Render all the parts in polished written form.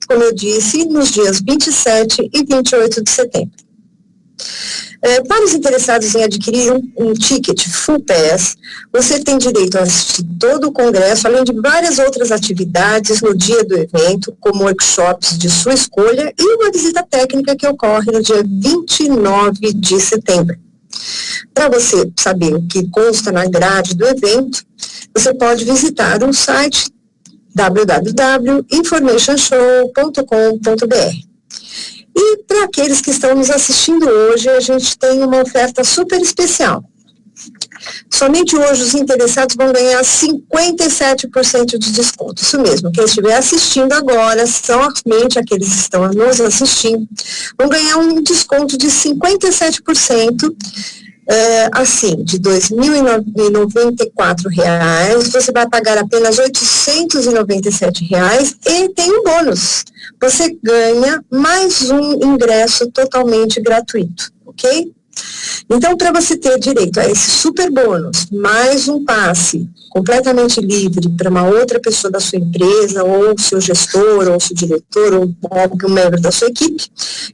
como eu disse, nos dias 27 e 28 de setembro. Para os interessados em adquirir um ticket Full Pass, você tem direito a assistir todo o congresso, além de várias outras atividades no dia do evento, como workshops de sua escolha e uma visita técnica que ocorre no dia 29 de setembro. Para você saber o que consta na grade do evento, você pode visitar o site www.informationshow.com.br. E para aqueles que estão nos assistindo hoje, a gente tem uma oferta super especial. Somente hoje os interessados vão ganhar 57% de desconto. Isso mesmo, quem estiver assistindo agora, somente aqueles que estão nos assistindo, vão ganhar um desconto de 57%. Assim, de R$ 2.094, você vai pagar apenas R$ 897 e tem um bônus. Você ganha mais um ingresso totalmente gratuito, ok? Então, para você ter direito a esse super bônus, mais um passe completamente livre para uma outra pessoa da sua empresa, ou seu gestor, ou seu diretor, ou algum membro da sua equipe,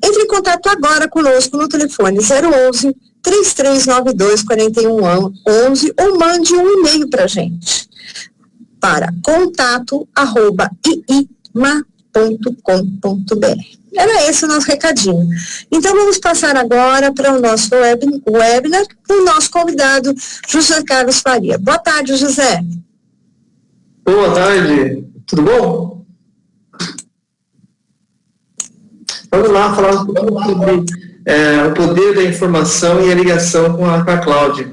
entre em contato agora conosco no telefone 011 3392 4111 ou mande um e-mail para a gente para contato@iima.com.br. Era esse o nosso recadinho. Então vamos passar agora para o nosso webinar com o nosso convidado José Carlos Faria. Boa tarde, José. Boa tarde, tudo bom? Vamos lá falar um pouco sobre o poder da informação e a ligação com a cloud.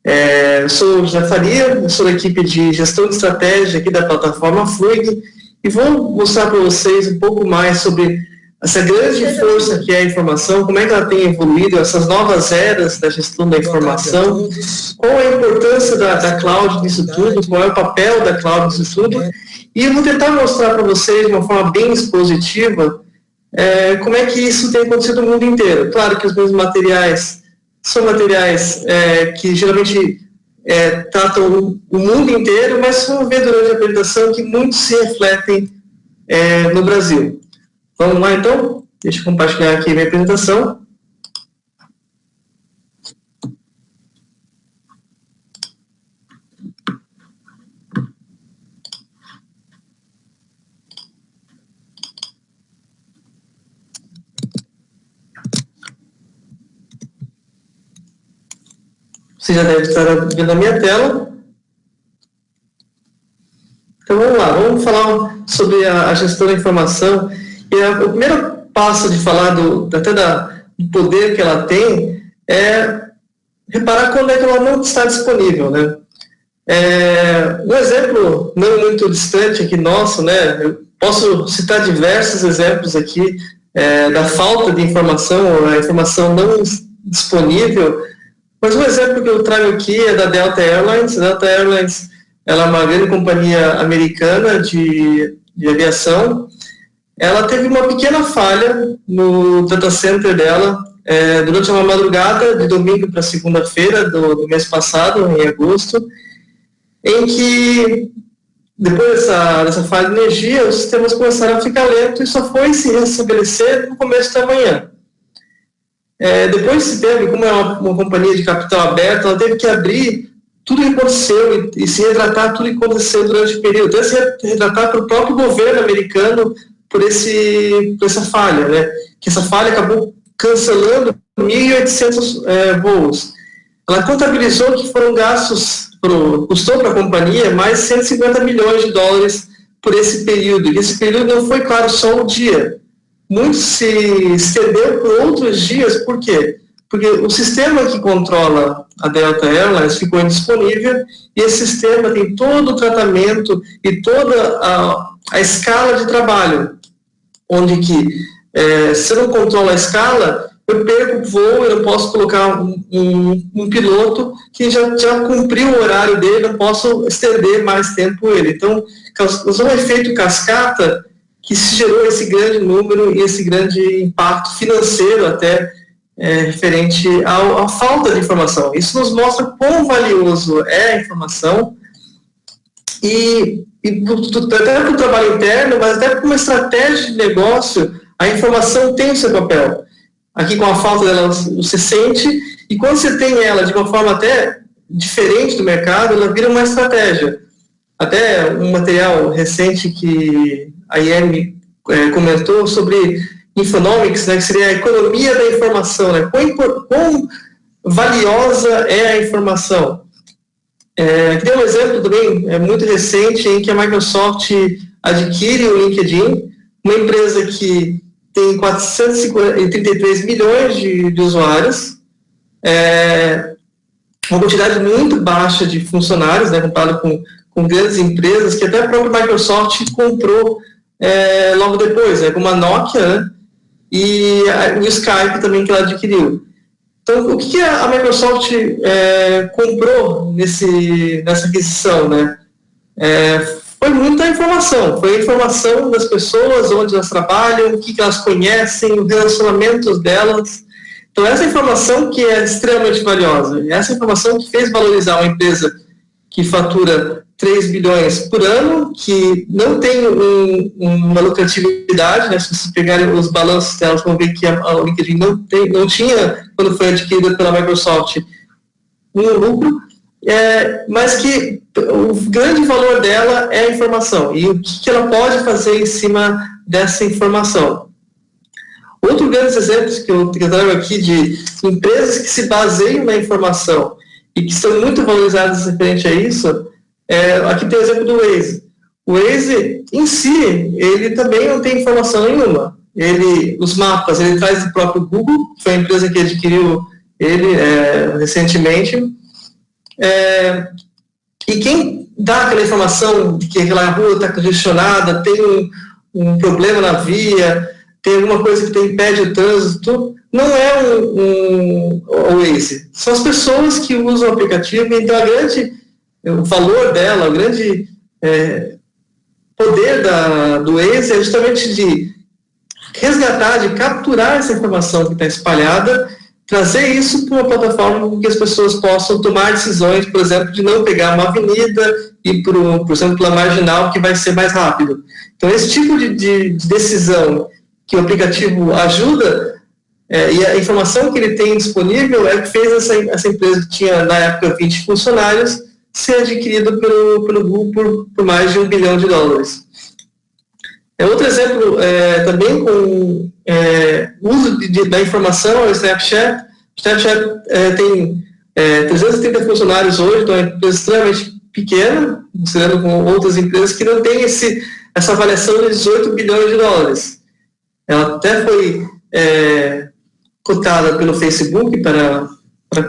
Eu sou o José Faria, sou da equipe de gestão de estratégia aqui da plataforma Fluig e vou mostrar para vocês um pouco mais sobre essa grande força que é a informação, como é que ela tem evoluído, essas novas eras da gestão da informação, qual é a importância da cloud nisso tudo, qual é o papel da cloud nisso tudo, e eu vou tentar mostrar para vocês de uma forma bem expositiva como é que isso tem acontecido no mundo inteiro. Claro que os meus materiais são materiais que geralmente tratam o mundo inteiro, mas vamos ver durante a apresentação que muitos se refletem no Brasil. Vamos lá, então? Deixa eu compartilhar aqui a minha apresentação. Você já deve estar vendo a minha tela. Então, vamos lá. Vamos falar sobre a gestão da informação. E o primeiro passo de falar do poder que ela tem é reparar quando é que ela não está disponível, né? Um exemplo não muito distante aqui nosso, né? Eu posso citar diversos exemplos aqui da falta de informação, ou a informação não disponível, mas um exemplo que eu trago aqui é da Delta Airlines. A Delta Airlines ela é uma grande companhia americana de aviação. Ela teve uma pequena falha no data center dela durante uma madrugada de domingo para segunda-feira do mês passado, em agosto, em que, depois dessa falha de energia, os sistemas começaram a ficar lentos e só foi se restabelecer no começo da manhã. Depois se teve, como é uma companhia de capital aberto, ela teve que abrir tudo que aconteceu e se retratar tudo que aconteceu durante o período, até se retratar para o próprio governo americano por essa falha, né? Que essa falha acabou cancelando 1.800 voos. Ela contabilizou que foram gastos, custou para a companhia mais 150 milhões de dólares por esse período. E esse período não foi, claro, só um dia. Muito se estendeu por outros dias. Por quê? Porque o sistema que controla a Delta Airlines ficou indisponível e esse sistema tem todo o tratamento e toda a escala de trabalho, onde que, se eu não controlo a escala, eu perco o voo, eu não posso colocar um piloto que já cumpriu o horário dele, não posso estender mais tempo ele. Então, causou um efeito cascata que se gerou esse grande número e esse grande impacto financeiro até referente à falta de informação. Isso nos mostra quão valioso é a informação e até para o trabalho interno, mas até para uma estratégia de negócio, a informação tem o seu papel. Aqui, com a falta dela, você sente, e quando você tem ela de uma forma até diferente do mercado, ela vira uma estratégia. Até um material recente que a IEM comentou sobre Infonomics, né, que seria a economia da informação, né, quão valiosa é a informação. Aqui tem um exemplo também muito recente em que a Microsoft adquire o LinkedIn, uma empresa que tem 433 milhões de usuários, uma quantidade muito baixa de funcionários, né, comparado com grandes empresas, que até a própria Microsoft comprou logo depois, né, como a Nokia, né, e o Skype também que ela adquiriu. Então, o que a Microsoft comprou nessa aquisição, né? Foi muita informação, foi a informação das pessoas, onde elas trabalham, o que elas conhecem, os relacionamentos delas. Então, essa informação que é extremamente valiosa, essa informação que fez valorizar uma empresa que fatura 3 bilhões por ano, que não tem uma lucratividade, né? Se vocês pegarem os balanços delas, vão ver que a LinkedIn não tinha, quando foi adquirida pela Microsoft, um lucro, mas que o grande valor dela é a informação, e o que ela pode fazer em cima dessa informação. Outro grande exemplo que eu trago aqui de empresas que se baseiam na informação e que estão muito valorizadas referente a isso, aqui tem o exemplo do Waze. O Waze, em si, ele também não tem informação nenhuma. Os mapas, ele traz do próprio Google, que foi a empresa que adquiriu ele recentemente. E quem dá aquela informação de que aquela rua está congestionada, tem um problema na via, tem alguma coisa que impede o trânsito, não é o Waze. São as pessoas que usam o aplicativo, então o valor dela, o grande poder do Waze é justamente de resgatar, de capturar essa informação que está espalhada, trazer isso para uma plataforma em que as pessoas possam tomar decisões, por exemplo, de não pegar uma avenida e, por exemplo, pela marginal, que vai ser mais rápido. Então, esse tipo de decisão que o aplicativo ajuda, e a informação que ele tem disponível é o que fez essa empresa que tinha, na época, 20 funcionários, ser adquirida pelo Google por mais de $1 bilhão. Outro exemplo, também com uso da informação, é o Snapchat. O Snapchat tem 330 funcionários hoje, então é uma empresa extremamente pequena, considerando com outras empresas que não têm essa avaliação de $18 bilhões. Ela até foi cotada pelo Facebook para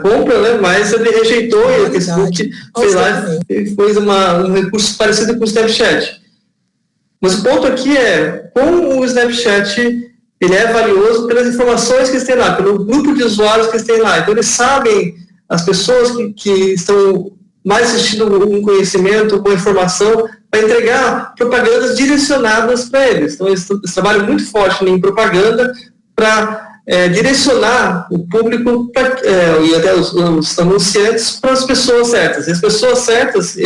compra, né, mas ele rejeitou e o Facebook fez lá e fez um recurso parecido com o Snapchat. Mas o ponto aqui como o Snapchat ele é valioso pelas informações que estão lá, pelo grupo de usuários que estão lá. Então, eles sabem, as pessoas que estão mais assistindo um conhecimento, uma informação, para entregar propagandas direcionadas para eles. Então, eles trabalham muito forte em propaganda para direcionar o público e até os anunciantes para as pessoas certas. E as pessoas certas,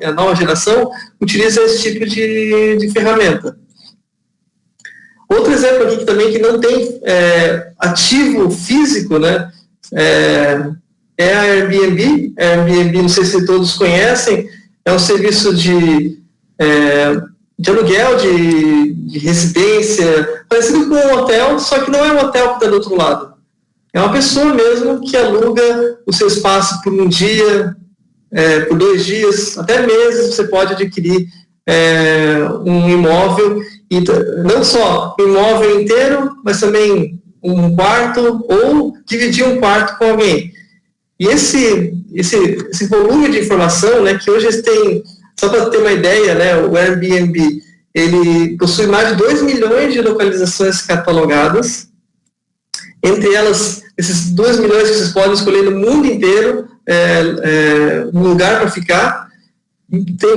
a nova geração, utiliza esse tipo de ferramenta. Outro exemplo aqui também que não tem ativo físico, né, é a Airbnb. A Airbnb, não sei se todos conhecem, é um serviço de aluguel, de residência, parecido com um hotel, só que não é um hotel que está do outro lado. É uma pessoa mesmo que aluga o seu espaço por um dia, por 2 dias, até meses, você pode adquirir um imóvel, e não só o imóvel inteiro, mas também um quarto, ou dividir um quarto com alguém. E esse volume de informação, né, que hoje eles têm, só para ter uma ideia, né, o Airbnb, ele possui mais de 2 milhões de localizações catalogadas, entre elas, esses 2 milhões que vocês podem escolher no mundo inteiro, um lugar para ficar.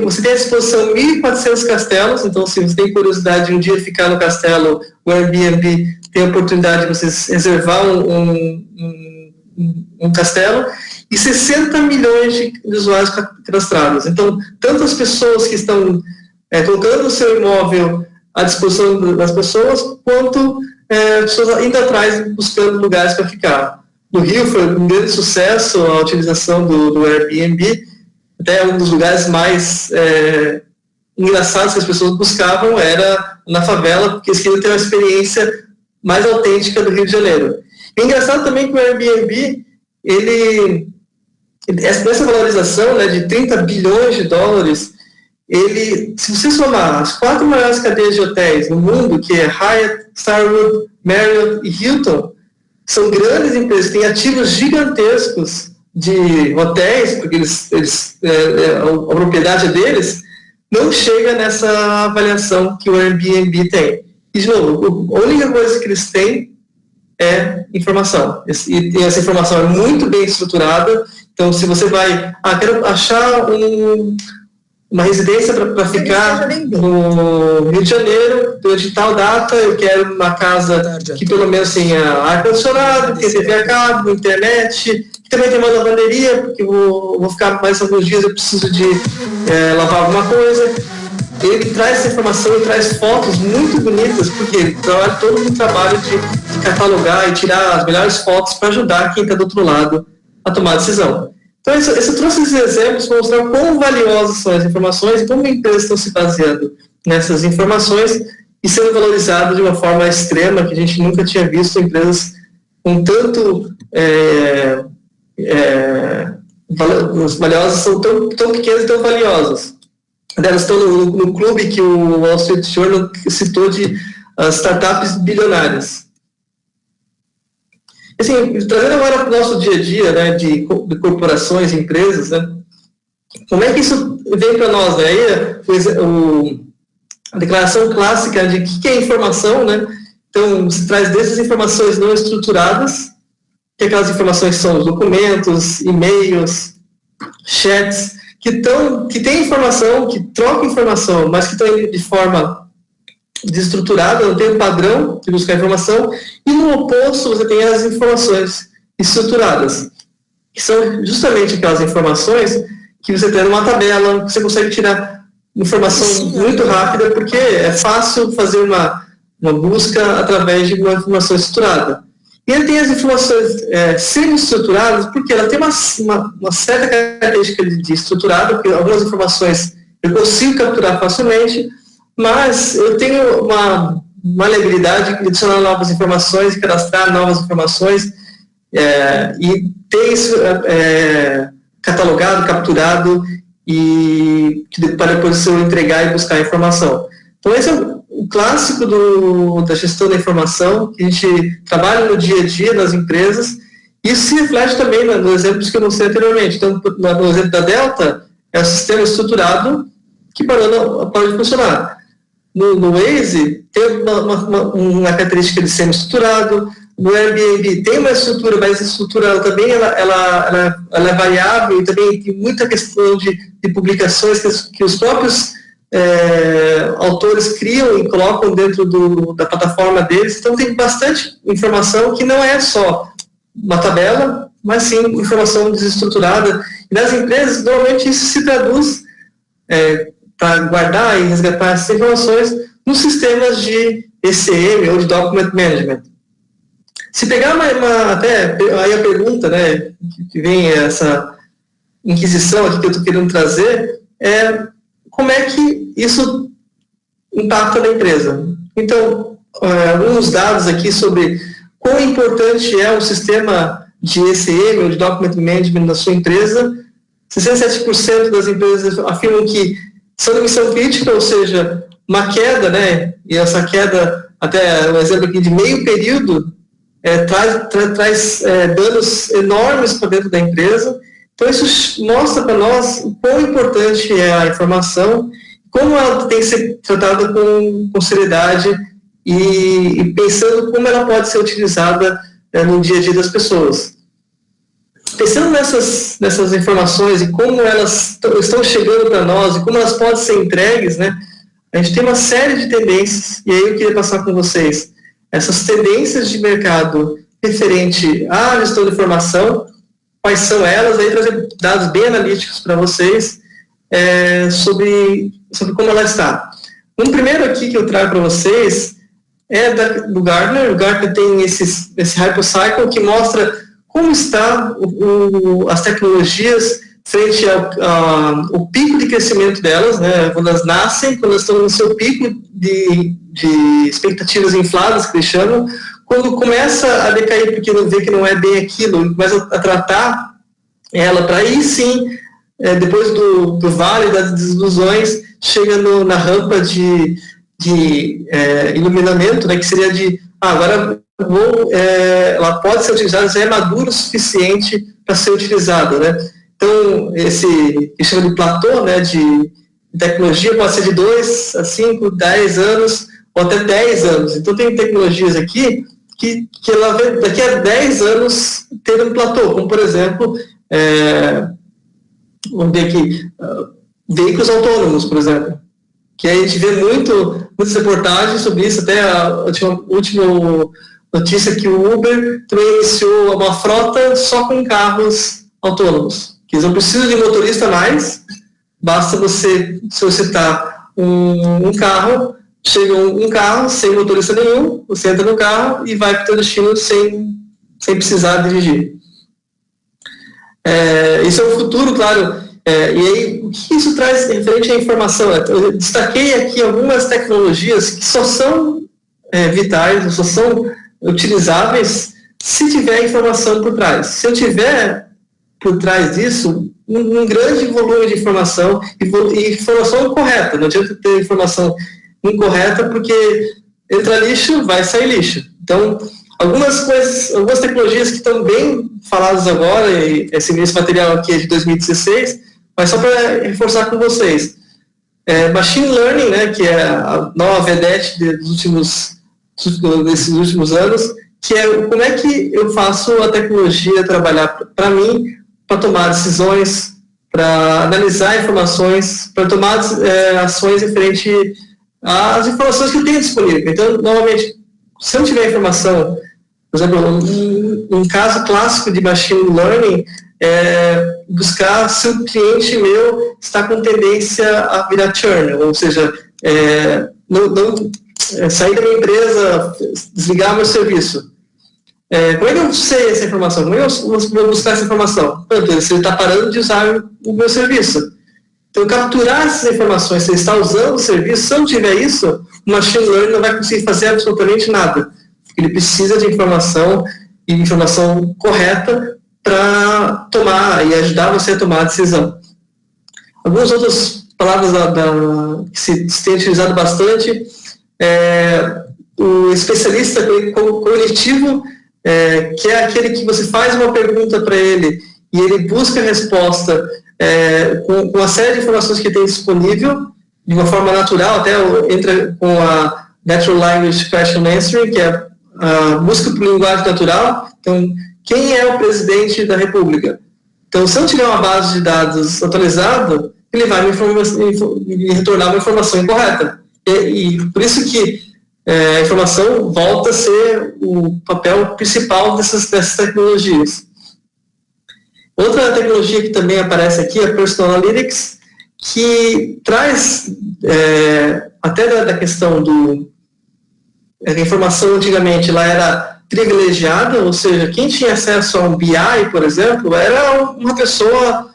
Você tem à disposição 1.400 castelos, então se você tem curiosidade de um dia ficar no castelo, o Airbnb tem a oportunidade de vocês reservar um castelo, e 60 milhões de usuários cadastrados. Então, tanto as pessoas que estão colocando o seu imóvel à disposição das pessoas, quanto pessoas indo atrás buscando lugares para ficar. No Rio foi um grande sucesso a utilização do Airbnb, até um dos lugares mais engraçados que as pessoas buscavam era na favela, porque eles queriam ter uma experiência mais autêntica do Rio de Janeiro. É engraçado também que o Airbnb, essa valorização, né, de 30 bilhões de dólares, se você somar as 4 maiores cadeias de hotéis no mundo, que é Hyatt, Starwood, Marriott e Hilton, são grandes empresas, têm ativos gigantescos de hotéis, porque a propriedade deles, não chega nessa avaliação que o Airbnb tem. E, de novo, a única coisa que eles têm é informação. E essa informação é muito bem estruturada. Então, se você vai... quero achar uma residência para ficar no Rio de Janeiro, durante tal data, eu quero uma casa que pelo menos tenha ar-condicionado, tenha TV a cabo, internet, que também tem uma lavanderia, porque eu vou ficar mais alguns dias, eu preciso de lavar alguma coisa. Ele traz essa informação e traz fotos muito bonitas, porque ele trabalha todo um trabalho de catalogar e tirar as melhores fotos para ajudar quem está do outro lado a tomar a decisão. Então, eu trouxe esses exemplos para mostrar quão valiosas são as informações e como empresas estão se baseando nessas informações e sendo valorizadas de uma forma extrema, que a gente nunca tinha visto empresas com tanto... as valiosas são tão pequenas e tão valiosas. Elas estão no clube que o Wall Street Journal citou de startups bilionárias. Assim, trazendo agora para o nosso dia a dia, né, de corporações e empresas, né, como é que isso vem para nós? Né? Aí, a declaração clássica de o que é informação, né? Então, se traz dessas informações não estruturadas, que aquelas informações são os documentos, e-mails, chats, que tem informação, que trocam informação, mas que estão de forma desestruturada, não tem um padrão de buscar informação, e no oposto você tem as informações estruturadas, que são justamente aquelas informações que você tem numa tabela, você consegue tirar informação muito rápida, porque é fácil fazer uma busca através de uma informação estruturada. E ele tem as informações semi-estruturadas, porque ela tem uma certa característica de estruturada, porque algumas informações eu consigo capturar facilmente, mas eu tenho uma maleabilidade de adicionar novas informações, cadastrar novas informações, e ter isso catalogado, capturado, para depois eu entregar e buscar a informação. Então, esse é o clássico da gestão da informação, que a gente trabalha no dia a dia das empresas. Isso se reflete também nos exemplos que eu mostrei anteriormente. Então, no exemplo da Delta, é um sistema estruturado que pode funcionar. No Waze, tem uma característica de semi-estruturado. No Airbnb tem uma estrutura, mas a estrutura ela também ela é variável, e também tem muita questão de publicações que os próprios autores criam e colocam dentro da plataforma deles. Então tem bastante informação que não é só uma tabela, mas sim informação desestruturada. E nas empresas, normalmente isso se traduz para guardar e resgatar essas informações nos sistemas de ECM ou de Document Management. Se pegar até aí a pergunta, né, que vem essa inquisição aqui que eu estou querendo trazer, é como é que isso impacta na empresa. Então, alguns dados aqui sobre quão importante é um sistema de ECM ou de Document Management na sua empresa. 67% das empresas afirmam que são de missão crítica, ou seja, uma queda, né, e essa queda, até um exemplo aqui de meio período, traz danos enormes para dentro da empresa. Então, isso mostra para nós o quão importante é a informação, como ela tem que ser tratada com seriedade e pensando como ela pode ser utilizada no dia a dia das pessoas. Pensando nessas informações e como elas estão chegando para nós e como elas podem ser entregues, né, a gente tem uma série de tendências, e aí eu queria passar com vocês essas tendências de mercado referente à gestão de informação, quais são elas, aí trazer dados bem analíticos para vocês sobre como ela está. Um primeiro aqui que eu trago para vocês é do Gartner. O Gartner tem esse Hypocycle que mostra como está as tecnologias frente ao pico de crescimento delas, né, quando elas nascem, quando elas estão no seu pico de expectativas infladas, que eles chamam, quando começa a decair, porque não vê que não é bem aquilo, começa a tratar ela para aí sim, depois do vale das desilusões, chega na rampa de iluminamento, né, que seria agora ela pode ser utilizada, já é madura o suficiente para ser utilizada, né? Então, que chama de platô, né, de tecnologia, pode ser de 2 a 5, 10 anos, ou até 10 anos. Então, tem tecnologias aqui que ela vê daqui a 10 anos ter um platô, como, por exemplo, vamos ver aqui, veículos autônomos, por exemplo, que a gente vê muitas reportagens sobre isso, até a última notícia que o Uber também iniciou uma frota só com carros autônomos. Que eles não precisam de motorista mais, basta você solicitar um carro, chega um carro sem motorista nenhum, você entra no carro e vai para o seu destino sem precisar dirigir. Isso é o futuro, claro. E aí, o que isso traz referente à informação? Eu destaquei aqui algumas tecnologias que só são vitais, só são utilizáveis se tiver informação por trás. Se eu tiver por trás disso um grande volume de informação e informação correta. Não adianta ter informação incorreta, porque entra lixo, vai sair lixo. Então, algumas tecnologias que estão bem faladas agora, e esse material aqui é de 2016, mas só para reforçar com vocês. Machine Learning, né, que é a nova vedete desses últimos anos, que é como é que eu faço a tecnologia trabalhar para mim, para tomar decisões, para analisar informações, para tomar ações referente às informações que eu tenho disponível. Então, novamente, se eu tiver informação, por exemplo, um caso clássico de machine learning é buscar se o cliente meu está com tendência a virar churn, ou seja, sair da minha empresa, desligar meu serviço. Como é que eu sei essa informação? Como é que eu vou buscar essa informação? Se ele está parando de usar o meu serviço. Então, capturar essas informações, se ele está usando o serviço, se eu não tiver isso, o machine learning não vai conseguir fazer absolutamente nada. Ele precisa de informação e informação correta para tomar e ajudar você a tomar a decisão. Algumas outras palavras que se tem utilizado bastante, o especialista cognitivo, que é aquele que você faz uma pergunta para ele e ele busca a resposta com uma série de informações que tem disponível, de uma forma natural, até entra com a Natural Language Question Answering, que é a busca por linguagem natural. Então, quem é o presidente da República? Então, se eu tiver uma base de dados atualizada, ele vai me retornar uma informação incorreta. E por isso que a informação volta a ser o papel principal dessas tecnologias. Outra tecnologia que também aparece aqui é a Personal Analytics, que traz até da questão a informação antigamente lá era privilegiada, ou seja, quem tinha acesso a um BI, por exemplo, era uma pessoa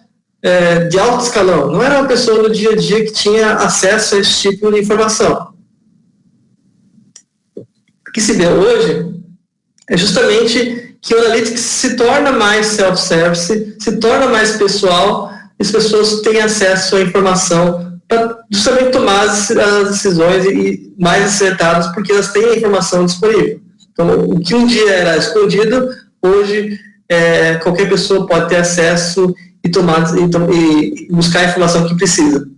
de alto escalão, não era uma pessoa no dia a dia que tinha acesso a esse tipo de informação. O que se vê hoje é justamente que o Analytics se torna mais self-service, se torna mais pessoal, e as pessoas têm acesso à informação para justamente tomar as decisões e mais acertadas, porque elas têm a informação disponível. Então, o que um dia era escondido, hoje qualquer pessoa pode ter acesso e buscar a informação que precisa.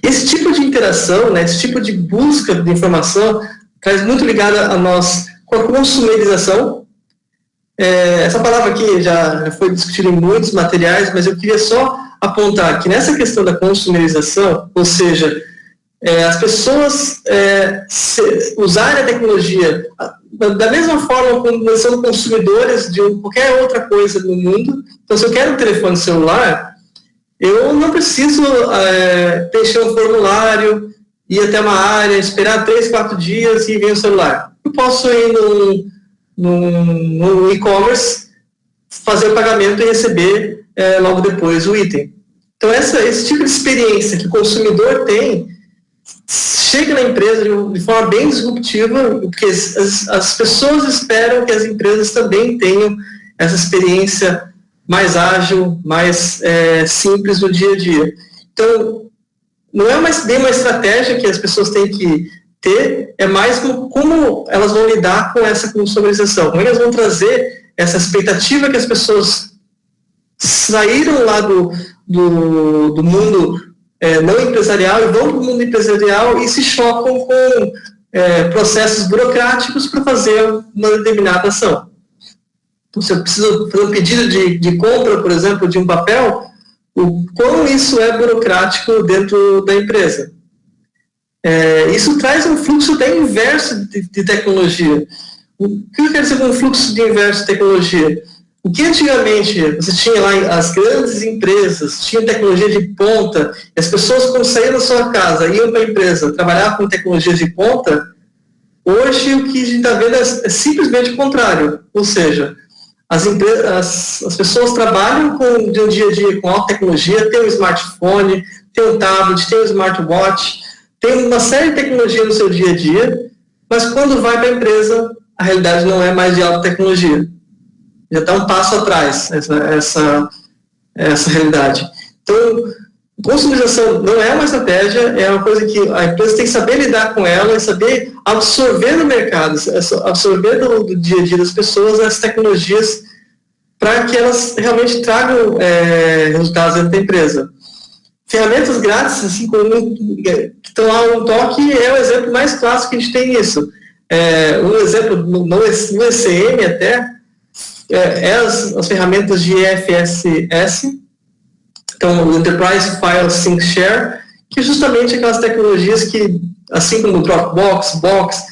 Esse tipo de interação, né, esse tipo de busca de informação, traz muito ligada a nós com a consumerização. Essa palavra aqui já foi discutida em muitos materiais, mas eu queria só apontar que nessa questão da consumerização, ou seja, as pessoas usar a tecnologia da mesma forma como nós somos consumidores de qualquer outra coisa no mundo. Então, se eu quero um telefone celular, eu não preciso preencher um formulário, ir até uma área, esperar 3, 4 dias e vir o celular. Eu posso ir no e-commerce, fazer o pagamento e receber logo depois o item. Então, esse tipo de experiência que o consumidor tem, chega na empresa de forma bem disruptiva, porque as pessoas esperam que as empresas também tenham essa experiência mais ágil, mais simples no dia a dia. Então, não é bem uma estratégia que as pessoas têm que ter, é mais como elas vão lidar com essa consumerização, como elas vão trazer essa expectativa que as pessoas saíram lá do mundo não empresarial e vão para o mundo empresarial e se chocam com processos burocráticos para fazer uma determinada ação. Então, se eu preciso fazer um pedido de compra, por exemplo, de um papel, o quão isso é burocrático dentro da empresa. Isso traz um fluxo até inverso de tecnologia. O que eu quero dizer com um fluxo de inverso de tecnologia? O que antigamente você tinha lá, as grandes empresas tinham tecnologia de ponta, e as pessoas, quando saíam da sua casa, iam para a empresa trabalhar com tecnologia de ponta, hoje o que a gente está vendo é simplesmente o contrário. Ou seja, as pessoas trabalham de um dia a dia com alta tecnologia, tem um smartphone, tem um tablet, tem um smartwatch, tem uma série de tecnologia no seu dia a dia, mas quando vai para a empresa, a realidade não é mais de alta tecnologia. Já está um passo atrás essa realidade. Então, consumerização não é uma estratégia, é uma coisa que a empresa tem que saber lidar com ela e saber absorver no mercado, absorver do dia a dia das pessoas as tecnologias para que elas realmente tragam resultados dentro da empresa. Ferramentas grátis, assim, que estão lá no toque, é o exemplo mais clássico que a gente tem nisso. Um exemplo no ECM até, as ferramentas de EFSS, então o Enterprise File Sync Share, que é justamente aquelas tecnologias que, assim como o Dropbox, Box,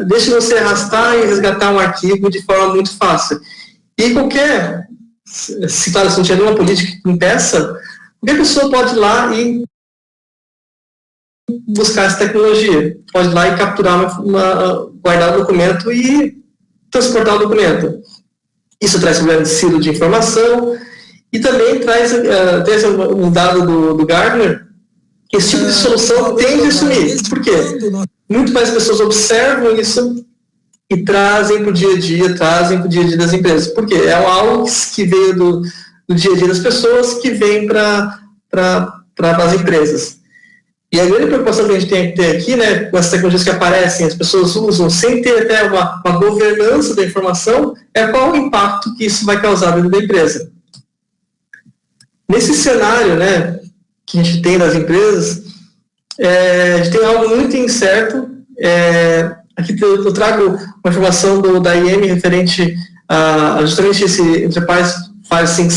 deixam você arrastar e resgatar um arquivo de forma muito fácil. E claro, se não tiver nenhuma política que impeça, qualquer pessoa pode ir lá e buscar essa tecnologia, pode ir lá e capturar, guardar o documento e transportar o documento. Isso traz um grande silo de informação e também traz um dado do Gartner, que esse tipo de solução tende a sumir. Por quê? Muito mais pessoas observam isso e trazem para o dia a dia, das empresas. Por quê? É algo que veio do dia a dia das pessoas que vem para as empresas. E a grande preocupação que a gente tem que ter aqui, né, com essas tecnologias que aparecem, as pessoas usam sem ter até uma governança da informação, é qual o impacto que isso vai causar dentro da empresa. Nesse cenário, né, que a gente tem das empresas, a gente tem algo muito incerto. Aqui eu trago uma informação da IEM referente a justamente esse Enterprise File Sync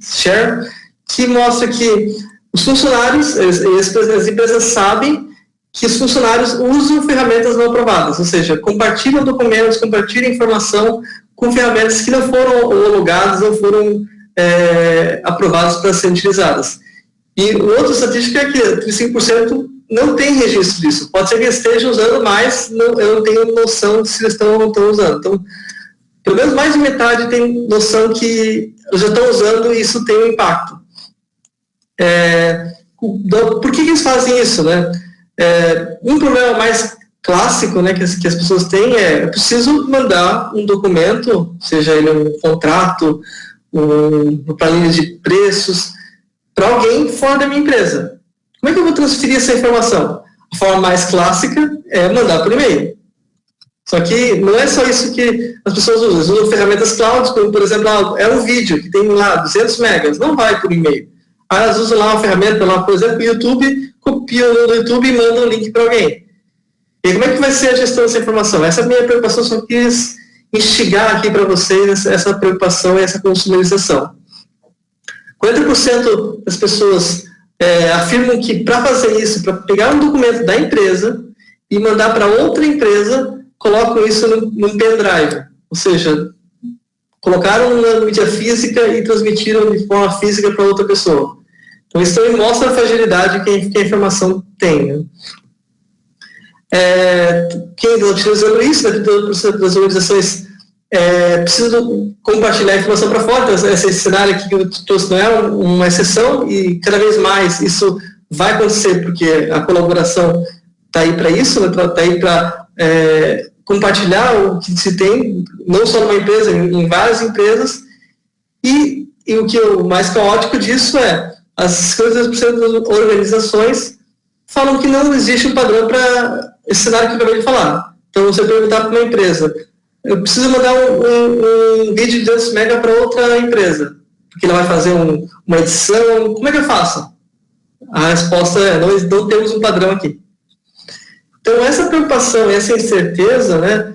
Share, que mostra que os funcionários, as empresas sabem que os funcionários usam ferramentas não aprovadas, ou seja, compartilham documentos, compartilham informação com ferramentas que não foram homologadas, não foram aprovadas para serem utilizadas. E outra estatística é que 35% não tem registro disso. Pode ser que eles estejam usando, mas eu não tenho noção de se eles estão ou não estão usando. Então, pelo menos mais de metade tem noção que eles já estão usando e isso tem um impacto. Por que eles fazem isso, né? Um problema mais clássico, né, que as pessoas têm é preciso mandar um documento, seja ele um contrato, uma planilha de preços, para alguém fora da minha empresa. Como é que eu vou transferir essa informação? A forma mais clássica é mandar por e-mail. Só que não é só isso que as pessoas usam. Eles usam ferramentas cloud, como, por exemplo, um vídeo que tem lá 200 megas, não vai por e-mail. Aí elas usam lá uma ferramenta, lá, por exemplo, o YouTube, copiam no YouTube e mandam o link para alguém. E como é que vai ser a gestão dessa informação? Essa é a minha preocupação, só quis instigar aqui para vocês essa preocupação e essa consumerização. 40% das pessoas afirmam que para fazer isso, para pegar um documento da empresa e mandar para outra empresa, colocam isso num pendrive, ou seja, colocaram na mídia física e transmitiram de forma física para outra pessoa. Então, isso também mostra a fragilidade que a informação tem. Né? Quem está utilizando isso, né, das organizações, precisam compartilhar a informação para fora. Então, esse cenário aqui que eu trouxe não é uma exceção, e cada vez mais isso vai acontecer, porque a colaboração está aí para isso, né, está aí para compartilhar o que se tem, não só numa empresa, em várias empresas, e o que é o mais caótico disso as 50% das organizações falam que não existe um padrão para esse cenário que eu acabei de falar. Então, você perguntar para uma empresa, eu preciso mandar um vídeo de 200 MB para outra empresa, porque ela vai fazer uma edição, como é que eu faço? A resposta é, não temos um padrão aqui. Então, essa preocupação, essa incerteza, né,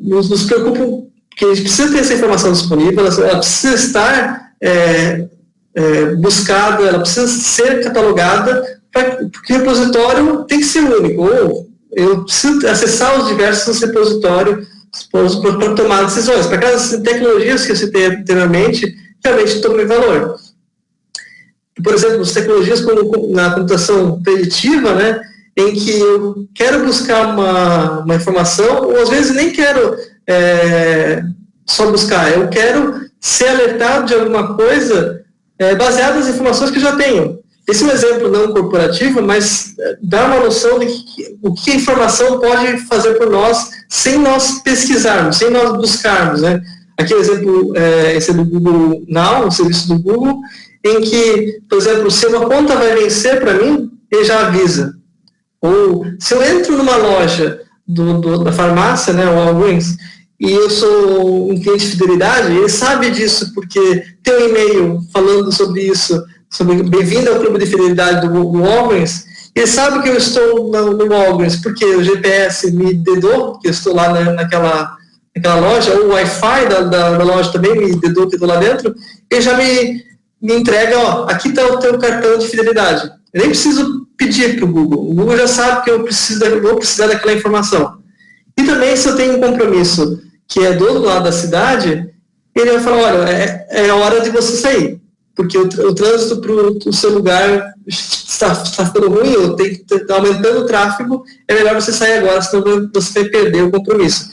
nos preocupa, porque a gente precisa ter essa informação disponível, ela precisa estar buscada, ela precisa ser catalogada, porque o repositório tem que ser único, ou eu preciso acessar os diversos repositórios para tomar decisões, para aquelas tecnologias que eu citei anteriormente, realmente tomem valor. Por exemplo, as tecnologias como na computação preditiva, né, em que eu quero buscar uma informação, ou às vezes nem quero só buscar, eu quero ser alertado de alguma coisa baseado nas informações que eu já tenho. Esse é um exemplo não corporativo, mas dá uma noção de o que a informação pode fazer por nós sem nós pesquisarmos, sem nós buscarmos. Né? Aqui o exemplo, esse é do Google Now, o serviço do Google, em que, por exemplo, se uma conta vai vencer para mim, ele já avisa. Ou se eu entro numa loja da farmácia, né, o Walgreens, e eu sou um cliente de fidelidade, ele sabe disso porque tem um e-mail falando sobre isso, sobre bem-vindo ao clube de fidelidade do Walgreens, ele sabe que eu estou no Walgreens porque o GPS me dedou, que eu estou lá naquela loja, ou o Wi-Fi da loja também me dedou que eu estou lá dentro, ele já me entrega, aqui está o teu cartão de fidelidade. Eu nem preciso pedir para o Google já sabe que eu vou precisar daquela informação. E também, se eu tenho um compromisso que é do outro lado da cidade, ele vai falar, olha, é hora de você sair, porque o trânsito para o seu lugar está ficando ruim, ou está aumentando o tráfego, é melhor você sair agora, senão você vai perder o compromisso.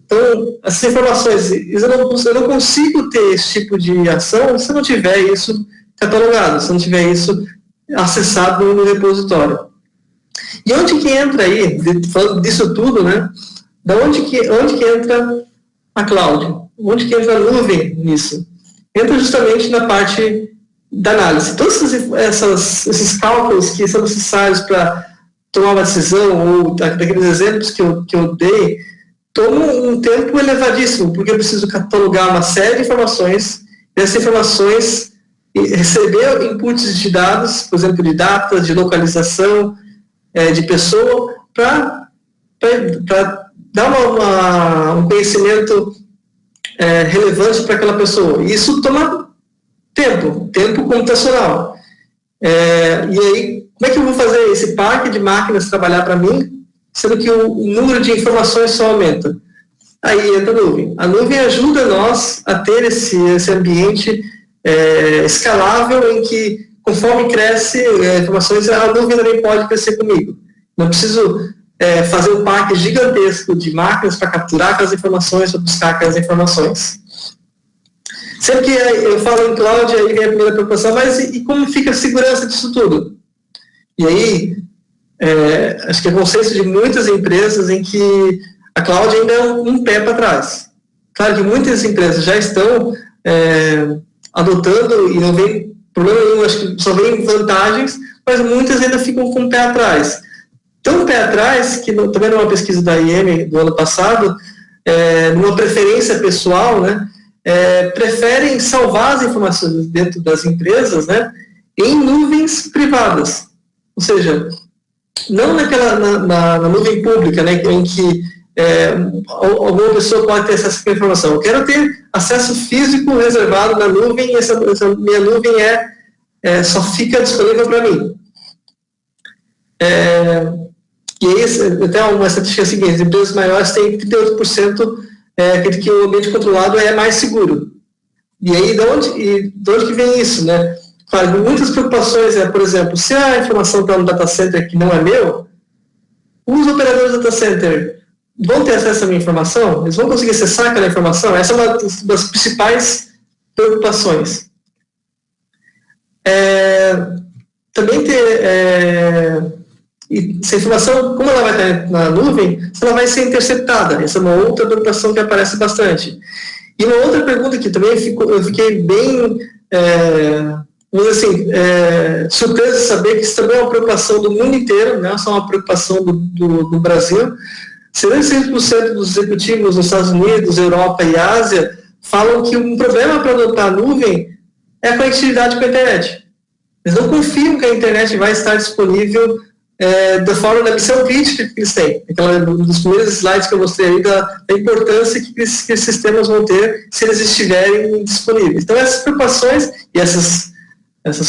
Então, essas informações, eu não consigo ter esse tipo de ação se eu não tiver isso catalogado, se eu não tiver isso acessado no repositório. E onde que entra aí, falando disso tudo, né? Onde que entra a cloud? Onde que entra a nuvem nisso? Entra justamente na parte da análise. Todos esses cálculos que são necessários para tomar uma decisão, ou daqueles exemplos que eu dei, tomam um tempo elevadíssimo, porque eu preciso catalogar uma série de informações, e essas informações receber inputs de dados, por exemplo, de data, de localização, de pessoa, para dar um conhecimento relevante para aquela pessoa. E isso toma tempo computacional. E aí, como é que eu vou fazer esse parque de máquinas trabalhar para mim, sendo que o número de informações só aumenta? Aí entra a nuvem. A nuvem ajuda nós a ter esse ambiente escalável, em que, conforme cresce informações, a nuvem também pode crescer comigo. Não preciso fazer um parque gigantesco de máquinas para capturar aquelas informações, para buscar aquelas informações. Sempre que eu falo em cloud, aí vem a primeira preocupação, mas e como fica a segurança disso tudo? E aí, acho que é consenso de muitas empresas em que a cloud ainda é um pé para trás. Claro que muitas empresas já estão adotando e não vem problema nenhum, acho que só vem vantagens, mas muitas ainda ficam com o pé atrás. Tão pé atrás, que também numa pesquisa da IEM do ano passado, numa preferência pessoal, né, preferem salvar as informações dentro das empresas, né, em nuvens privadas. Ou seja, não na nuvem pública, né, em que alguma pessoa pode ter acesso à informação. Eu quero ter acesso físico reservado na nuvem, e essa minha nuvem só fica disponível para mim. E aí, até uma estatística seguinte, as empresas maiores têm 38% que o ambiente controlado é mais seguro. E aí, de onde que vem isso, né? Claro, muitas preocupações por exemplo, se a informação está no data center que não é meu, os operadores do data center vão ter acesso à minha informação? Eles vão conseguir acessar aquela informação? Essa é uma das principais preocupações. Também essa informação, como ela vai estar na nuvem, ela vai ser interceptada. Essa é uma outra preocupação que aparece bastante. E uma outra pergunta que também eu fiquei bem, surpreso de saber que isso também é uma preocupação do mundo inteiro, não é só uma preocupação do Brasil. 75% dos executivos nos Estados Unidos, Europa e Ásia falam que um problema para adotar a nuvem é a conectividade com a internet. Eles não confiam que a internet vai estar disponível da missão crítica que eles têm. Um dos primeiros slides que eu mostrei aí da importância que esses sistemas vão ter se eles estiverem disponíveis. Então, essas preocupações e essas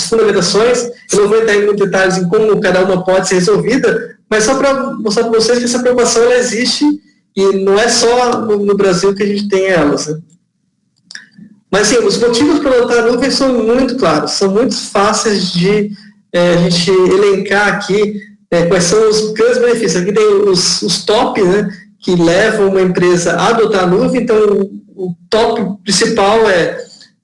fundamentações, eu não vou entrar em detalhes em como cada uma pode ser resolvida, mas só para mostrar para vocês que essa preocupação ela existe e não é só no Brasil que a gente tem elas. Né? Mas, sim, os motivos para adotar a nuvem são muito claros, são muito fáceis de a gente elencar aqui quais são os grandes benefícios. Aqui tem os top, né, que levam uma empresa a adotar a nuvem. Então, o top principal é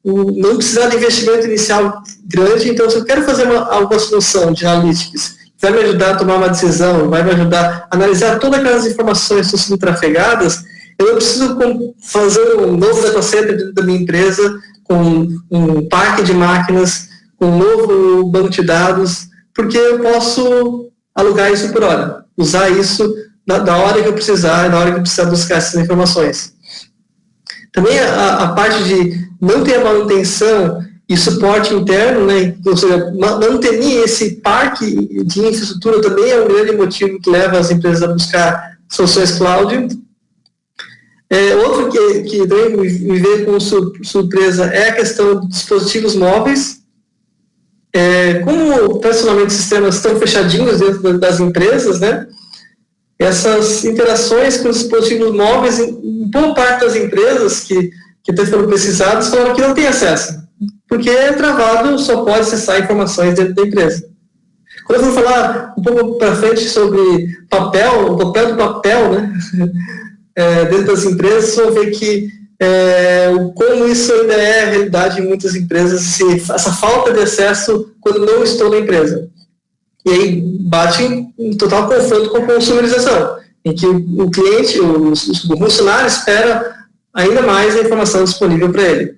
não precisar de investimento inicial grande. Então, se eu quero fazer alguma solução de analytics, vai me ajudar a tomar uma decisão, vai me ajudar a analisar todas aquelas informações que estão sendo trafegadas, eu não preciso fazer um novo data center dentro da minha empresa, com um parque de máquinas, com um novo banco de dados, porque eu posso alugar isso por hora, usar isso da hora que eu precisar, na hora que eu precisar buscar essas informações. Também a parte de não ter a manutenção e suporte interno, né, ou seja, manter esse parque de infraestrutura também é um grande motivo que leva as empresas a buscar soluções cloud. Outro que também me veio com surpresa é a questão dos dispositivos móveis. Como tradicionalmente os sistemas estão fechadinhos dentro das empresas, né, essas interações com os dispositivos móveis, em boa parte das empresas que estão sendo pesquisadas falaram que não tem acesso, porque é travado, só pode acessar informações dentro da empresa. Quando eu vou falar um pouco para frente sobre o papel do papel, né, dentro das empresas, vocês vão ver que como isso ainda é a realidade em muitas empresas, essa falta de acesso quando não estou na empresa. E aí bate em total confronto com a consumerização, em que o cliente, o funcionário espera ainda mais a informação disponível para ele.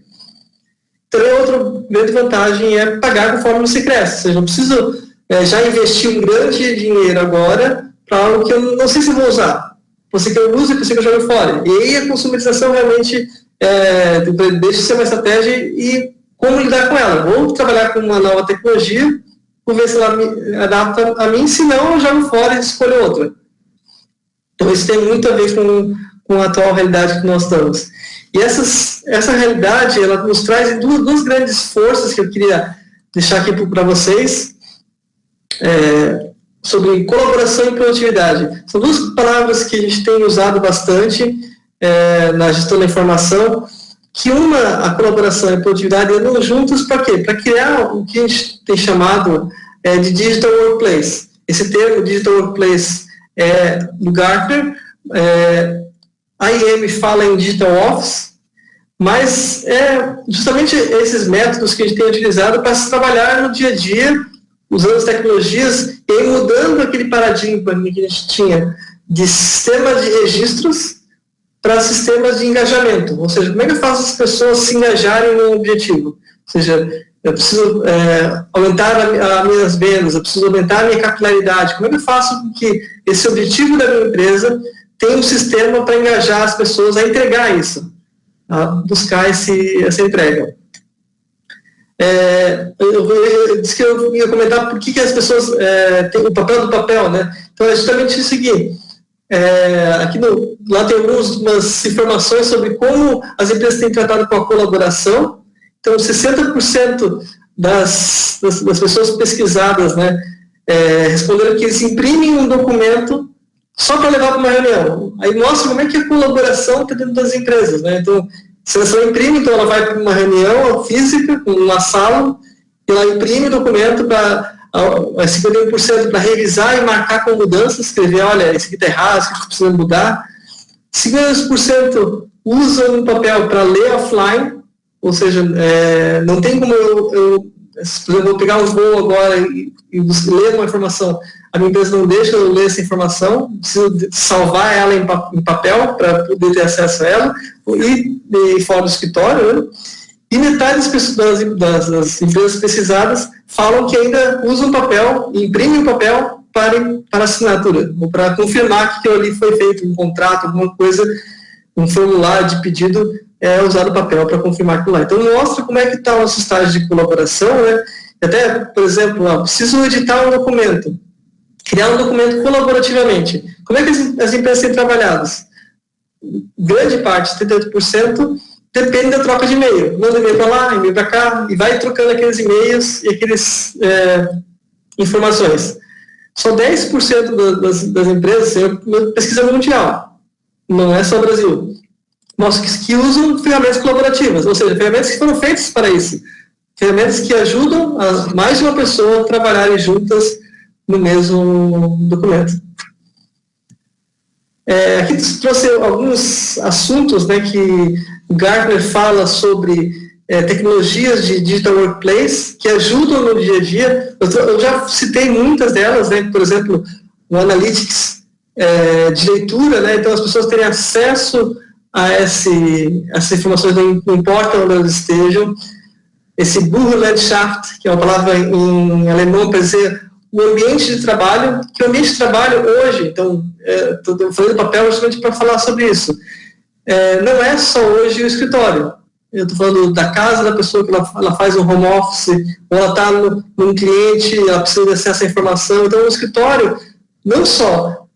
Também outra grande vantagem é pagar conforme você cresce, ou seja, eu não preciso já investir um grande dinheiro agora para algo que eu não sei se vou usar. Você que eu uso e você que eu jogo fora. E aí a consumerização realmente deixa de ser uma estratégia e como lidar com ela. Vou trabalhar com uma nova tecnologia, vou ver se ela me adapta a mim, se não, eu jogo fora e escolho outra. Então isso tem muito a ver com a atual realidade que nós estamos. E essa realidade, ela nos traz duas grandes forças que eu queria deixar aqui para vocês, sobre colaboração e produtividade. São duas palavras que a gente tem usado bastante na gestão da informação, que a colaboração e a produtividade andam juntas para quê? Para criar o que a gente tem chamado de Digital Workplace. Esse termo, Digital Workplace, é do Gartner, a IBM fala em Digital Office, mas é justamente esses métodos que a gente tem utilizado para se trabalhar no dia a dia, usando as tecnologias e mudando aquele paradigma que a gente tinha de sistemas de registros para sistemas de engajamento. Ou seja, como é que eu faço as pessoas se engajarem no objetivo? Ou seja, eu preciso aumentar as minhas vendas, eu preciso aumentar a minha capilaridade. Como é que eu faço com que esse objetivo da minha empresa tenha um sistema para engajar as pessoas a entregar isso, a buscar essa entrega? Eu disse que eu ia comentar por que as pessoas têm o papel do papel, né? Então é justamente o seguinte, lá tem algumas informações sobre como as empresas têm tratado com a colaboração. Então 60% das pessoas pesquisadas, né, responderam que eles imprimem um documento só para levar para uma reunião. Aí mostra como é que a colaboração está dentro das empresas, né? Então, se ela imprime, então ela vai para uma reunião física, numa sala, e ela imprime o documento para 51% para revisar e marcar com mudanças, escrever, olha, isso aqui está errado, isso aqui precisa mudar. 52% usam o papel para ler offline, ou seja, não tem como por exemplo, vou pegar um voo agora e ler uma informação, a minha empresa não deixa eu ler essa informação, preciso salvar ela em papel para poder ter acesso a ela, e fora do escritório, né? E metade das empresas pesquisadas falam que ainda usam papel, imprimem o papel para assinatura, ou para confirmar que aquilo ali foi feito, um contrato, alguma coisa, um formulário de pedido, usado papel para confirmar aquilo lá. Então, mostra como é que está o nosso estágio de colaboração, né? Até, por exemplo, preciso editar um documento, criar um documento colaborativamente. Como é que as empresas têm trabalhado? Grande parte, 78%, depende da troca de e-mail. Manda e-mail para lá, e-mail para cá, e vai trocando aqueles e-mails e aquelas informações. Só 10% das empresas, pesquisa mundial, não é só Brasil, mostra que usam ferramentas colaborativas, ou seja, ferramentas que foram feitas para isso. Ferramentas que ajudam mais de uma pessoa a trabalharem juntas no mesmo documento. Aqui trouxe alguns assuntos, né, que o Gartner fala sobre tecnologias de digital workplace que ajudam no dia a dia. Eu já citei muitas delas, né, por exemplo, o Analytics de leitura, né, então as pessoas terem acesso a essas informações, não importa onde elas estejam. Esse Bürolandschaft, que é uma palavra em alemão para dizer o ambiente de trabalho, que o ambiente de trabalho hoje, então, estou falando papel justamente para falar sobre isso, não é só hoje o escritório. Eu estou falando da casa da pessoa que ela faz um home office, ou ela está num cliente, ela precisa de acesso à informação. Então, o escritório não só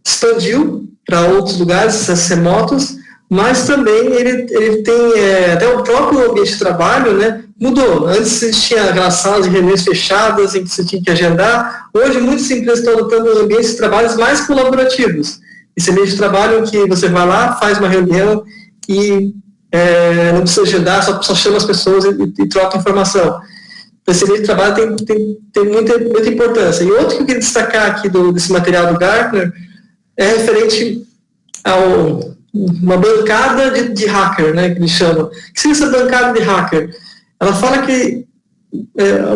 expandiu para outros lugares, acessos remotos, mas também ele tem, até o próprio ambiente de trabalho, né, mudou. Antes você tinha aquelas salas de reuniões fechadas em que você tinha que agendar. Hoje, muitas empresas estão adotando ambientes de trabalho mais colaborativos. Esse ambiente de trabalho em que você vai lá, faz uma reunião e não precisa agendar, só chama as pessoas e troca informação. Então, esse ambiente de trabalho tem muita importância. E outro que eu queria destacar aqui desse material do Gartner é referente a uma bancada de hacker, né, que eles chamam. O que seria essa bancada de hacker? Ela fala que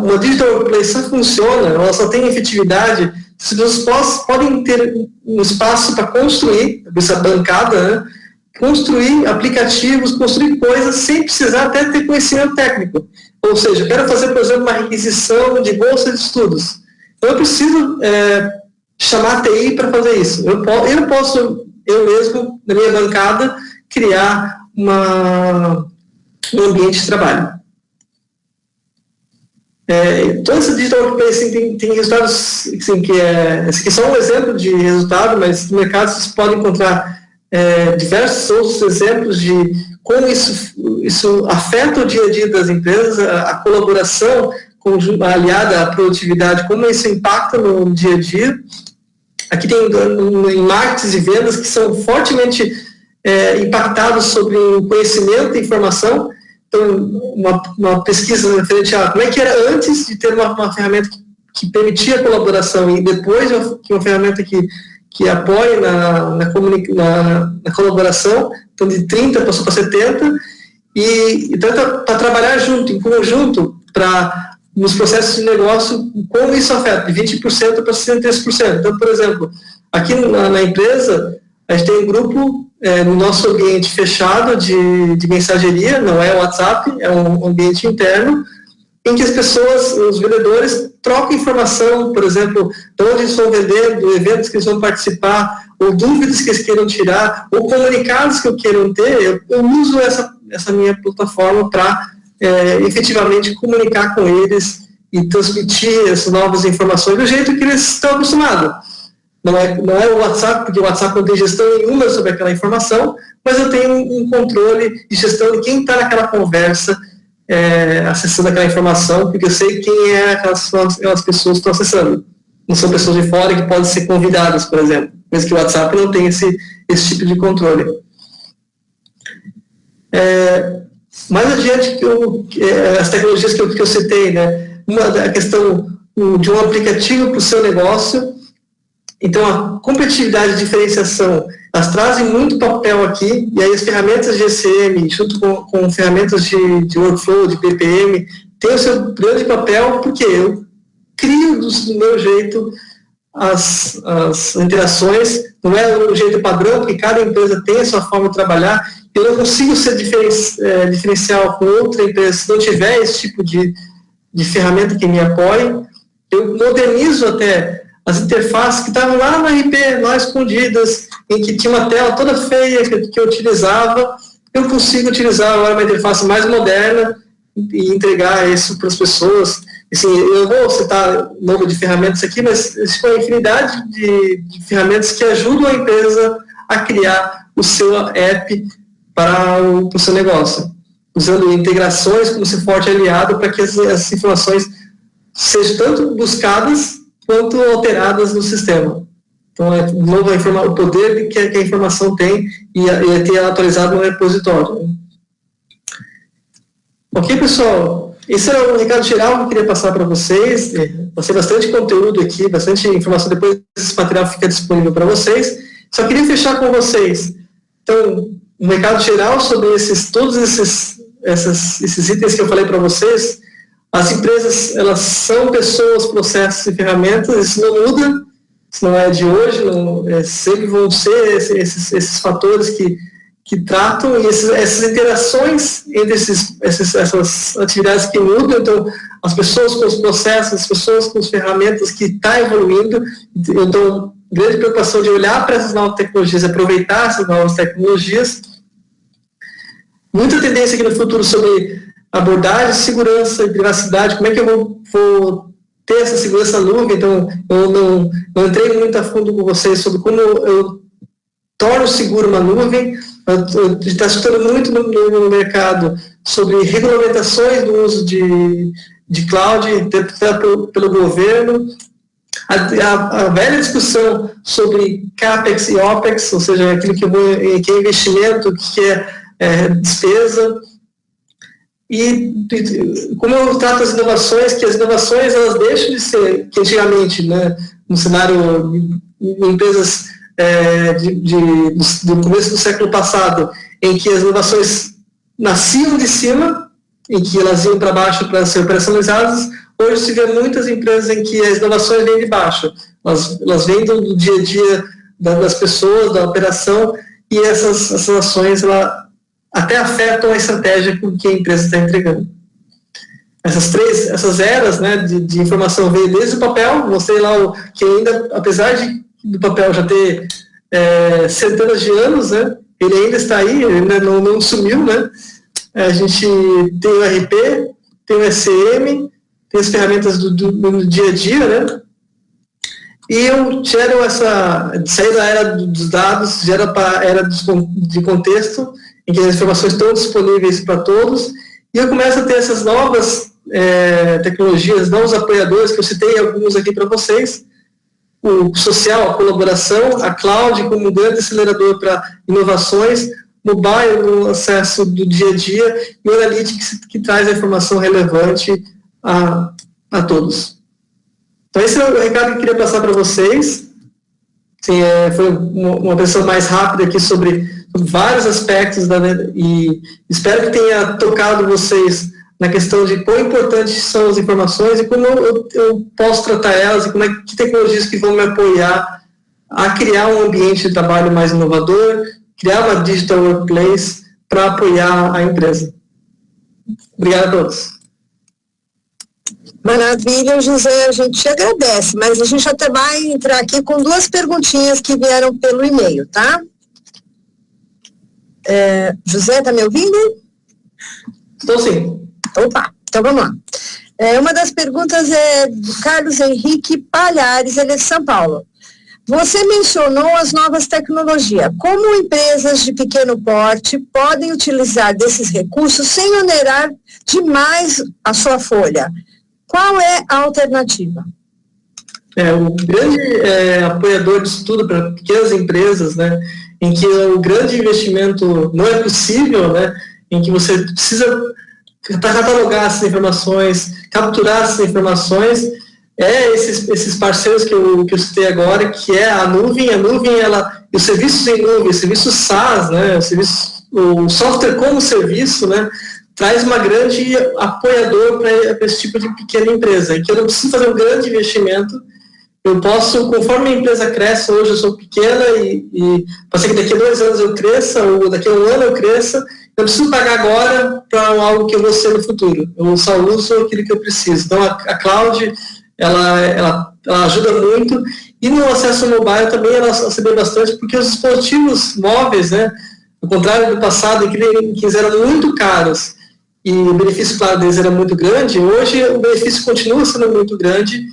uma digital workplace só funciona, ela só tem efetividade se as pessoas podem ter um espaço para construir, essa bancada, né, construir aplicativos, construir coisas sem precisar até ter conhecimento técnico. Ou seja, eu quero fazer, por exemplo, uma requisição de bolsa de estudos. Então, eu preciso chamar a TI para fazer isso. Eu posso, eu mesmo, na minha bancada, criar um ambiente de trabalho. Então, esse digital workplace tem resultados, assim, esse aqui é só um exemplo de resultado, mas no mercado vocês podem encontrar diversos outros exemplos de como isso afeta o dia a dia das empresas, a colaboração aliada à produtividade, como isso impacta no dia a dia. Aqui tem em marketing e vendas que são fortemente impactados sobre o conhecimento e informação. Então, uma pesquisa referente a como é que era antes de ter uma ferramenta que permitia a colaboração e depois uma ferramenta que apoia na colaboração, então de 30 passou para 70, e para trabalhar junto, em conjunto, nos processos de negócio, como isso afeta, de 20% para 63%. Então, por exemplo, aqui na empresa, a gente tem um grupo no nosso ambiente fechado de mensageria, não é o WhatsApp, é um ambiente interno, em que as pessoas, os vendedores, trocam informação, por exemplo, de onde eles vão vender, do eventos que eles vão participar, ou dúvidas que eles queiram tirar, ou comunicados que eu queiram ter. Eu uso essa minha plataforma para efetivamente comunicar com eles e transmitir essas novas informações do jeito que eles estão acostumados. Não é o WhatsApp, porque o WhatsApp não tem gestão nenhuma sobre aquela informação, mas eu tenho um controle de gestão de quem está naquela conversa, acessando aquela informação, porque eu sei quem é aquelas pessoas que estão acessando. não são pessoas de fora que podem ser convidadas, por exemplo, mesmo que o WhatsApp não tenha esse tipo de controle. Mais adiante, as tecnologias que eu citei, né? A questão de um aplicativo para o seu negócio. Então, a competitividade e diferenciação, elas trazem muito papel aqui, e aí as ferramentas de ECM, junto com ferramentas de workflow, de BPM, tem o seu grande papel, porque eu crio do meu jeito as interações, não é um jeito padrão, porque cada empresa tem a sua forma de trabalhar. Eu não consigo ser diferencial com outra empresa se não tiver esse tipo de ferramenta que me apoie. Eu modernizo até as interfaces que estavam lá no RP, lá escondidas, em que tinha uma tela toda feia que eu utilizava. Eu consigo utilizar agora uma interface mais moderna e entregar isso para as pessoas. Assim, eu vou citar o nome de ferramentas aqui, mas existe uma infinidade de ferramentas que ajudam a empresa a criar o seu app para o seu negócio, usando integrações como se forte aliado para que as informações sejam tanto buscadas quanto alteradas no sistema. Então, de novo, o poder que a informação tem e ter ela atualizada no repositório. Ok, pessoal? Esse era o recado geral que eu queria passar para vocês. Passei bastante conteúdo aqui, bastante informação. Depois esse material fica disponível para vocês. Só queria fechar com vocês. Então, um recado geral sobre todos esses itens que eu falei para vocês. As empresas, elas são pessoas, processos e ferramentas. Isso não muda. Isso não é de hoje. Sempre vão ser esses fatores que tratam, e essas interações entre essas atividades que mudam. Então, as pessoas com os processos, as pessoas com as ferramentas que estão evoluindo. Então, grande preocupação de olhar para essas novas tecnologias, aproveitar essas novas tecnologias. Muita tendência aqui no futuro sobre abordagem, segurança e privacidade. Como é que eu vou ter essa segurança na nuvem? Então, eu não entrei muito a fundo com vocês sobre como eu torno seguro uma nuvem. Está escutando muito no mercado sobre regulamentações do uso de cloud pelo governo, a velha discussão sobre CAPEX e OPEX, ou seja, aquilo que é investimento, o que é despesa, e como eu trato as inovações, que as inovações elas deixam de ser, que antigamente, né, no cenário de empresas do começo do século passado, em que as inovações nasciam de cima, em que elas iam para baixo para ser operacionalizadas. Hoje se vê muitas empresas em que as inovações vêm de baixo, elas vêm do dia a dia das pessoas, da operação, e essas ações até afetam a estratégia que a empresa está entregando. Essas eras, né, de informação veio desde o papel. Mostrei lá que ainda, apesar do papel já ter centenas de anos, né, ele ainda está aí, ele ainda não sumiu, né? A gente tem o RP, tem o ECM, tem as ferramentas do dia a dia, né? E eu gero sair da era dos dados, gera para a era de contexto, em que as informações estão disponíveis para todos, e eu começo a ter essas novas tecnologias, novos apoiadores, que eu citei alguns aqui para vocês, o social, a colaboração, a cloud como um grande acelerador para inovações, mobile no acesso do dia a dia, e o analytics que traz a informação relevante a todos. Então esse é o recado que eu queria passar para vocês. Sim, foi uma versão mais rápida aqui sobre vários aspectos, e espero que tenha tocado vocês na questão de quão importantes são as informações e como eu posso tratar elas, e que tecnologias que vão me apoiar a criar um ambiente de trabalho mais inovador, criar uma digital workplace para apoiar a empresa. Obrigado a todos. Maravilha, José, a gente te agradece, mas a gente até vai entrar aqui com duas perguntinhas que vieram pelo e-mail, tá? José, está me ouvindo? Estou sim. Opa, então vamos lá. Uma das perguntas é do Carlos Henrique Palhares, ele é de São Paulo. Você mencionou as novas tecnologias. Como empresas de pequeno porte podem utilizar desses recursos sem onerar demais a sua folha? Qual é a alternativa? O grande apoiador disso tudo para pequenas empresas, né, em que o grande investimento não é possível, né, em que você precisa catalogar essas informações, capturar essas informações, esses parceiros que eu citei agora, que é a nuvem, e os serviços em nuvem, o serviço SaaS, né, o software como serviço, né, traz uma grande apoiador para esse tipo de pequena empresa, em que eu não preciso fazer um grande investimento. Eu posso, conforme a empresa cresce, hoje eu sou pequena e pode ser que daqui a 2 anos eu cresça, ou daqui a 1 ano eu cresça, eu não preciso pagar agora para algo que eu vou ser no futuro. Eu só uso aquilo que eu preciso. Então, a cloud, ela ajuda muito. E no acesso mobile também ela ajuda bastante, porque os dispositivos móveis, né, ao contrário do passado, em que eles eram muito caros e o benefício, claro, deles era muito grande, hoje o benefício continua sendo muito grande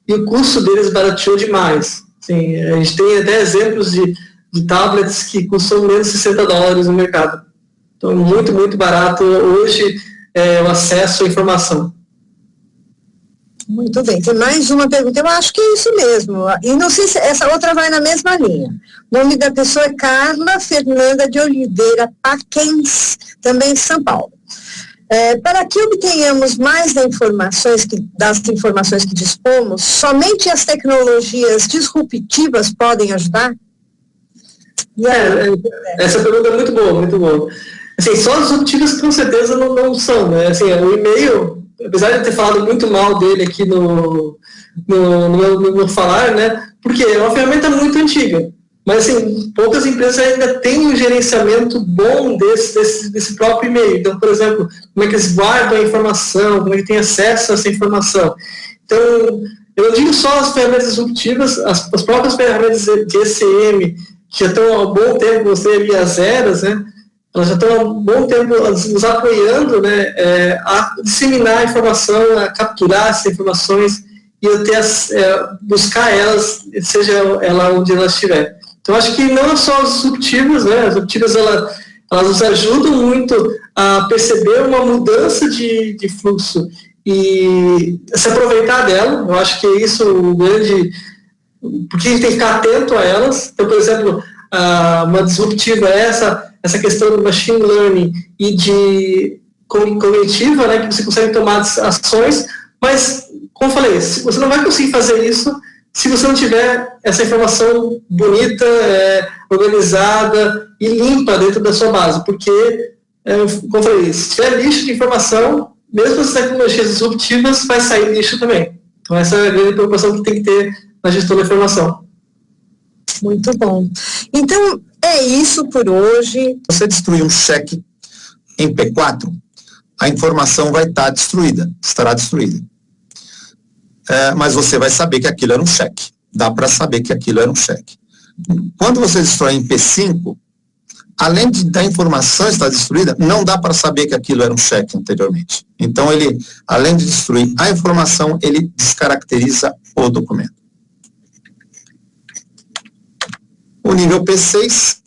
e o custo deles barateou demais. Assim, a gente tem até exemplos de tablets que custam menos de $60 no mercado. Então, muito, muito barato hoje o acesso à informação. Muito bem. Tem mais uma pergunta. Eu acho que é isso mesmo. E não sei se essa outra vai na mesma linha. O nome da pessoa é Carla Fernanda de Oliveira Paquens, também em São Paulo. Para que obtenhamos mais das informações que dispomos, somente as tecnologias disruptivas podem ajudar? Essa pergunta é muito boa, muito boa. Assim, só as disruptivas com certeza não são, né? Assim, o e-mail, apesar de eu ter falado muito mal dele aqui no falar, né? Porque é uma ferramenta muito antiga. Mas, assim, poucas empresas ainda têm um gerenciamento bom desse próprio e-mail. Então, por exemplo, como é que eles guardam a informação, como é que tem acesso a essa informação. Então, eu não digo só as ferramentas disruptivas, as próprias ferramentas de ECM, que já estão há um bom tempo, você ali as eras, né? Elas já estão há um bom tempo nos apoiando, né, a disseminar a informação, a capturar essas informações e buscar elas, seja ela onde ela estiver. Então, acho que não só as disruptivas, né? As disruptivas, elas nos ajudam muito a perceber uma mudança de fluxo e se aproveitar dela. Eu acho que é isso o grande... Porque a gente tem que ficar atento a elas. Então, por exemplo, uma disruptiva é essa questão do machine learning e de cognitiva, né? Que você consegue tomar ações, mas, como eu falei, você não vai conseguir fazer isso se você não tiver essa informação bonita, organizada e limpa dentro da sua base, porque, como eu falei, se tiver lixo de informação, mesmo as tecnologias disruptivas, vai sair lixo também. Então, essa é a grande preocupação que tem que ter na gestão da informação. Muito bom. Então, é isso por hoje. Se você destruir um cheque em P4, a informação vai estar destruída, estará destruída. Mas você vai saber que aquilo era um cheque. Dá para saber que aquilo era um cheque. Quando você destrói em P5, além da informação estar destruída, não dá para saber que aquilo era um cheque anteriormente. Então, ele, além de destruir a informação, ele descaracteriza o documento. O nível P6